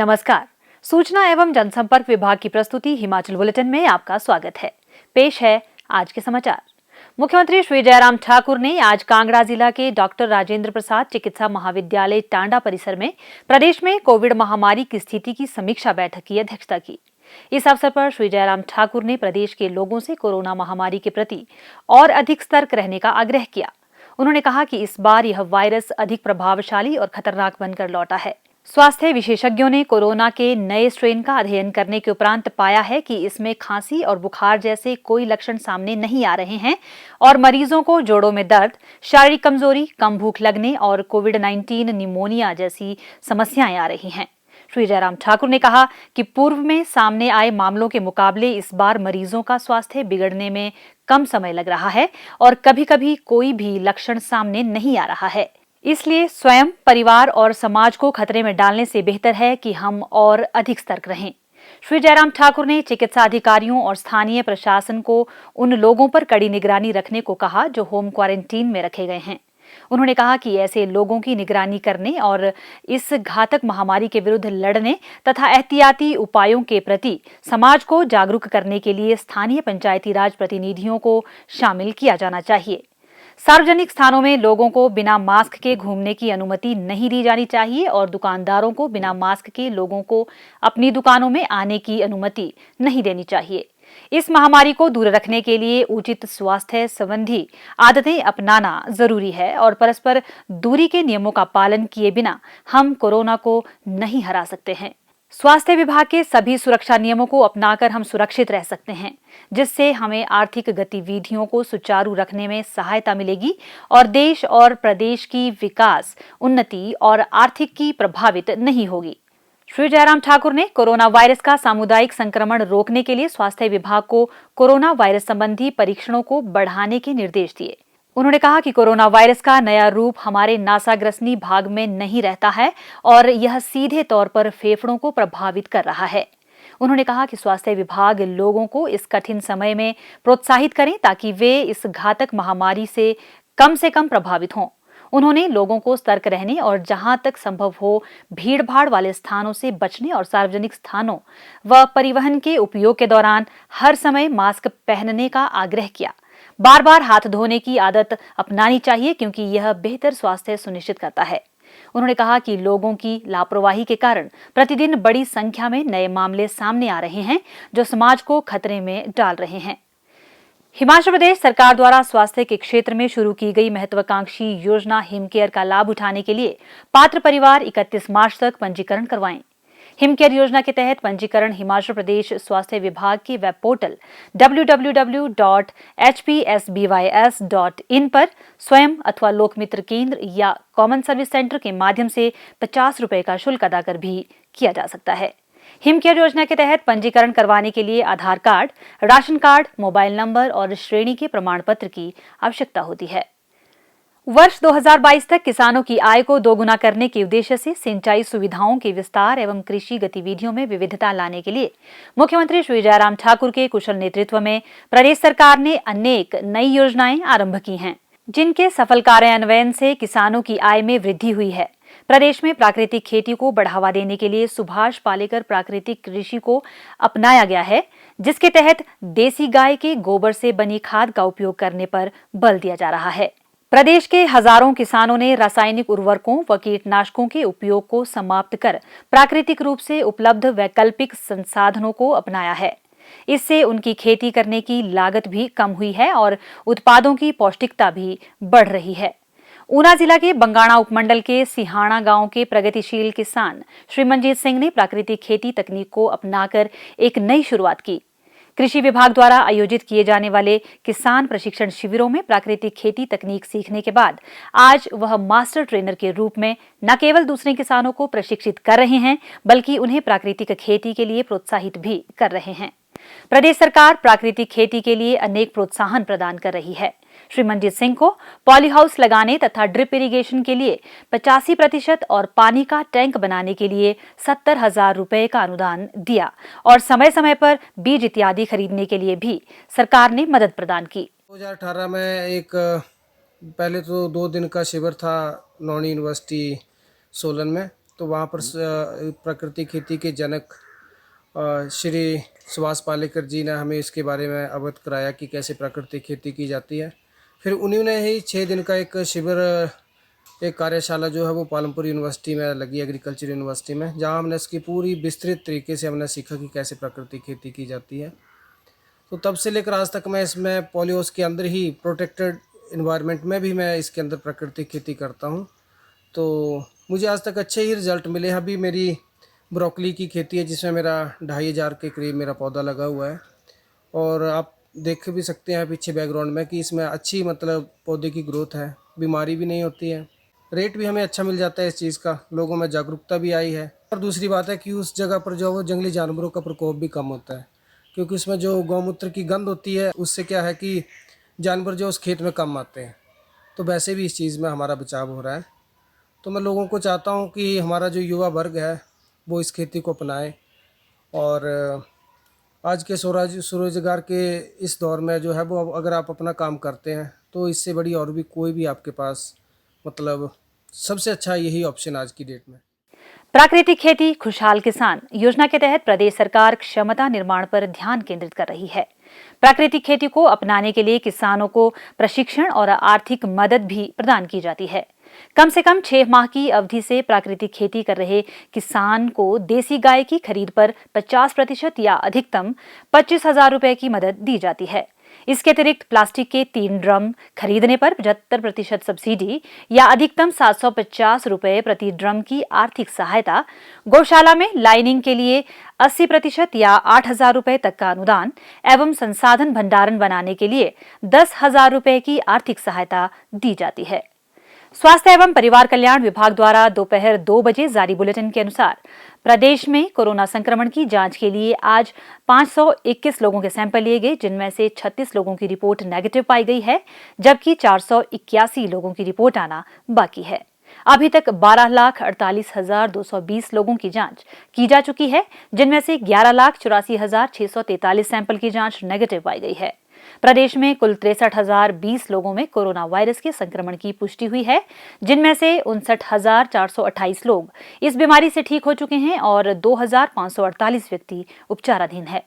नमस्कार। सूचना एवं जनसंपर्क विभाग की प्रस्तुति हिमाचल बुलेटिन में आपका स्वागत है। पेश है आज के समाचार। मुख्यमंत्री श्री जयराम ठाकुर ने आज कांगड़ा जिला के डॉक्टर राजेंद्र प्रसाद चिकित्सा महाविद्यालय टांडा परिसर में प्रदेश में कोविड महामारी की स्थिति की समीक्षा बैठक की अध्यक्षता की। इस अवसर पर श्री जयराम ठाकुर ने प्रदेश के लोगों से कोरोना महामारी के प्रति और अधिक सतर्क रहने का आग्रह किया। उन्होंने कहा कि इस बार यह वायरस अधिक प्रभावशाली और खतरनाक बनकर लौटा है। स्वास्थ्य विशेषज्ञों ने कोरोना के नए स्ट्रेन का अध्ययन करने के उपरांत पाया है कि इसमें खांसी और बुखार जैसे कोई लक्षण सामने नहीं आ रहे हैं और मरीजों को जोड़ों में दर्द, शारीरिक कमजोरी, कम भूख लगने और कोविड-19 निमोनिया जैसी समस्याएं आ रही हैं। श्री जयराम ठाकुर ने कहा कि पूर्व में सामने आए मामलों के मुकाबले इस बार मरीजों का स्वास्थ्य बिगड़ने में कम समय लग रहा है और कभी-कभी कोई भी लक्षण सामने नहीं आ रहा है। इसलिए स्वयं, परिवार और समाज को खतरे में डालने से बेहतर है कि हम और अधिक सतर्क रहें। श्री जयराम ठाकुर ने चिकित्सा अधिकारियों और स्थानीय प्रशासन को उन लोगों पर कड़ी निगरानी रखने को कहा जो होम क्वारंटीन में रखे गए हैं। उन्होंने कहा कि ऐसे लोगों की निगरानी करने और इस घातक महामारी के विरुद्ध लड़ने तथा एहतियाती उपायों के प्रति समाज को जागरूक करने के लिए स्थानीय पंचायती राज प्रतिनिधियों को शामिल किया जाना चाहिए। सार्वजनिक स्थानों में लोगों को बिना मास्क के घूमने की अनुमति नहीं दी जानी चाहिए और दुकानदारों को बिना मास्क के लोगों को अपनी दुकानों में आने की अनुमति नहीं देनी चाहिए। इस महामारी को दूर रखने के लिए उचित स्वास्थ्य संबंधी आदतें अपनाना जरूरी है और परस्पर दूरी के नियमों का पालन किए बिना हम कोरोना को नहीं हरा सकते हैं। स्वास्थ्य विभाग के सभी सुरक्षा नियमों को अपनाकर हम सुरक्षित रह सकते हैं, जिससे हमें आर्थिक गतिविधियों को सुचारू रखने में सहायता मिलेगी और देश और प्रदेश की विकास, उन्नति और आर्थिक की प्रभावित नहीं होगी। श्री जयराम ठाकुर ने कोरोना वायरस का सामुदायिक संक्रमण रोकने के लिए स्वास्थ्य विभाग को कोरोना वायरस संबंधी परीक्षणों को बढ़ाने के निर्देश दिए। उन्होंने कहा कि कोरोना वायरस का नया रूप हमारे नासाग्रसनी भाग में नहीं रहता है और यह सीधे तौर पर फेफड़ों को प्रभावित कर रहा है। उन्होंने कहा कि स्वास्थ्य विभाग लोगों को इस कठिन समय में प्रोत्साहित करें ताकि वे इस घातक महामारी से कम प्रभावित हों। उन्होंने लोगों को सतर्क रहने और जहां तक संभव हो भीड़-भाड़ वाले स्थानों से बचने और सार्वजनिक स्थानों व परिवहन के उपयोग के दौरान हर समय मास्क पहनने का आग्रह किया। बार-बार हाथ धोने की आदत अपनानी चाहिए क्योंकि यह बेहतर स्वास्थ्य सुनिश्चित करता है। उन्होंने कहा कि लोगों की लापरवाही के कारण प्रतिदिन बड़ी संख्या में नए मामले सामने आ रहे हैं जो समाज को खतरे में डाल रहे हैं। हिमाचल प्रदेश सरकार द्वारा स्वास्थ्य के क्षेत्र में शुरू की गई महत्वाकांक्षी योजना हिमकेयर का लाभ उठाने के लिए पात्र परिवार 31 मार्च तक पंजीकरण करवाएं। हिमकेयर योजना के तहत पंजीकरण हिमाचल प्रदेश स्वास्थ्य विभाग के वेब पोर्टल www.hpsbys.in पर स्वयं अथवा लोकमित्र केंद्र या कॉमन सर्विस सेंटर के माध्यम से 50 रुपए का शुल्क अदा कर भी किया जा सकता है। हिमकेयर योजना के तहत पंजीकरण करवाने के लिए Aadhaar card, ration card, mobile number और श्रेणी के प्रमाण पत्र की आवश्यकता होती है। वर्ष 2022 तक किसानों की आय को दोगुना करने के उद्देश्य से सिंचाई सुविधाओं के विस्तार एवं कृषि गतिविधियों में विविधता लाने के लिए मुख्यमंत्री श्री जयराम ठाकुर के कुशल नेतृत्व में प्रदेश सरकार ने अनेक नई योजनाएं आरंभ की हैं, जिनके सफल कार्यान्वयन से किसानों की आय में वृद्धि हुई है। प्रदेश में प्राकृतिक खेती को बढ़ावा देने के लिए सुभाष पालेकर प्राकृतिक कृषि को अपनाया गया है, जिसके तहत देसी गाय के गोबर से बनी खाद का उपयोग करने पर बल दिया जा रहा है। प्रदेश के हजारों किसानों ने रासायनिक उर्वरकों व कीटनाशकों के उपयोग को समाप्त कर प्राकृतिक रूप से उपलब्ध वैकल्पिक संसाधनों को अपनाया है। इससे उनकी खेती करने की लागत भी कम हुई है और उत्पादों की पौष्टिकता भी बढ़ रही है। ऊना जिला के बंगाणा उपमंडल के सिहाना गांव के प्रगतिशील किसान श्री मनजीत सिंह ने प्राकृतिक खेती तकनीक को अपनाकर एक नई शुरुआत की। कृषि विभाग द्वारा आयोजित किए जाने वाले किसान प्रशिक्षण शिविरों में प्राकृतिक खेती तकनीक सीखने के बाद आज वह मास्टर ट्रेनर के रूप में न केवल दूसरे किसानों को प्रशिक्षित कर रहे हैं बल्कि उन्हें प्राकृतिक खेती के लिए प्रोत्साहित भी कर रहे हैं। प्रदेश सरकार प्राकृतिक खेती के लिए अनेक प्रोत्साहन प्रदान कर रही है। श्री मनजीत सिंह को पॉली हाउस लगाने तथा ड्रिप इरिगेशन के लिए 85% और पानी का टैंक बनाने के लिए 70,000 रुपए का अनुदान दिया और समय समय पर बीज इत्यादि खरीदने के लिए भी सरकार ने मदद प्रदान की। 2018 में एक पहले तो 2 दिन का शिविर था नौणी यूनिवर्सिटी सोलन में, तो वहाँ पर प्राकृतिक खेती के जनक श्री सुभाष पालेकर जी ने हमें इसके बारे में अवगत कराया कि कैसे प्राकृतिक खेती की जाती है। फिर उन्होंने ही 6 दिन का एक शिविर, एक कार्यशाला जो है वो पालमपुर यूनिवर्सिटी में लगी, एग्रीकल्चर यूनिवर्सिटी में, जहाँ हमने इसकी पूरी विस्तृत तरीके से हमने सीखा कि कैसे प्राकृतिक खेती की जाती है। तो तब से लेकर आज तक मैं इसमें पॉलीहाउस के अंदर ही प्रोटेक्टेड इन्वायरमेंट में भी मैं इसके अंदर प्राकृतिक खेती करता हूँ। तो मुझे आज तक अच्छे ही रिजल्ट मिले हैं। अभी मेरी ब्रोकली की खेती है जिसमें मेरा 2500 के करीब मेरा पौधा लगा हुआ है, और आप देख भी सकते हैं पीछे बैकग्राउंड में कि इसमें अच्छी मतलब पौधे की ग्रोथ है, बीमारी भी नहीं होती है, रेट भी हमें अच्छा मिल जाता है इस चीज़ का, लोगों में जागरूकता भी आई है। और दूसरी बात है कि उस जगह पर जो वो जंगली जानवरों का प्रकोप भी कम होता है, क्योंकि उसमें जो गौमूत्र की गंध होती है उससे क्या है कि जानवर जो उस खेत में कम आते हैं, तो वैसे भी इस चीज़ में हमारा बचाव हो रहा है। तो मैं लोगों को चाहता हूँ कि हमारा जो युवा वर्ग है वो इस खेती को अपनाए, और आज के स्वरोजगार के इस दौर में जो है वो अगर आप अपना काम करते हैं तो इससे बड़ी और भी कोई भी आपके पास मतलब सबसे अच्छा यही ऑप्शन आज की डेट में। प्राकृतिक खेती खुशहाल किसान योजना के तहत प्रदेश सरकार क्षमता निर्माण पर ध्यान केंद्रित कर रही है। प्राकृतिक खेती को अपनाने के लिए किसानों को प्रशिक्षण और आर्थिक मदद भी प्रदान की जाती है। कम से कम 6 माह की अवधि से प्राकृतिक खेती कर रहे किसान को देसी गाय की खरीद पर 50% या अधिकतम 25,000 रुपए की मदद दी जाती है। इसके अतिरिक्त प्लास्टिक के 3 ड्रम खरीदने पर 75% सब्सिडी या अधिकतम 750 रुपए प्रति ड्रम की आर्थिक सहायता, गौशाला में लाइनिंग के लिए 80% या 8,000 रुपए तक का अनुदान एवं संसाधन भंडारण बनाने के लिए 10,000 रुपए की आर्थिक सहायता दी जाती है। स्वास्थ्य एवं परिवार कल्याण विभाग द्वारा दोपहर 2 बजे जारी बुलेटिन के अनुसार प्रदेश में कोरोना संक्रमण की जांच के लिए आज 521 लोगों के सैंपल लिए गए, जिनमें से 36 लोगों की रिपोर्ट नेगेटिव पाई गई है, जबकि 481 लोगों की रिपोर्ट आना बाकी है। अभी तक 12,48,220 लोगों की जांच की जा चुकी है, जिनमें से 11,84,643 सैंपल की जांच नेगेटिव पाई गई है। प्रदेश में कुल 63,020 लोगों में कोरोना वायरस के संक्रमण की पुष्टि हुई है, जिनमें से 59,428 लोग इस बीमारी से ठीक हो चुके हैं और 2,548 व्यक्ति उपचाराधीन है।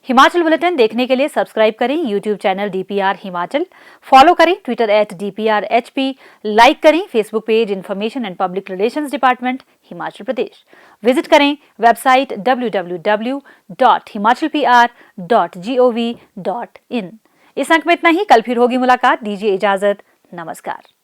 हिमाचल बुलेटिन देखने के लिए सब्सक्राइब करें YouTube channel DPR Himachal, follow करें ट्विटर @DPRHP, लाइक करें Facebook page information and public relations department Himachal Pradesh, visit करें वेबसाइट www.himachalpr.gov.in। इस अंक में इतना ही, कल फिर होगी मुलाकात, दीजिए इजाजत, नमस्कार।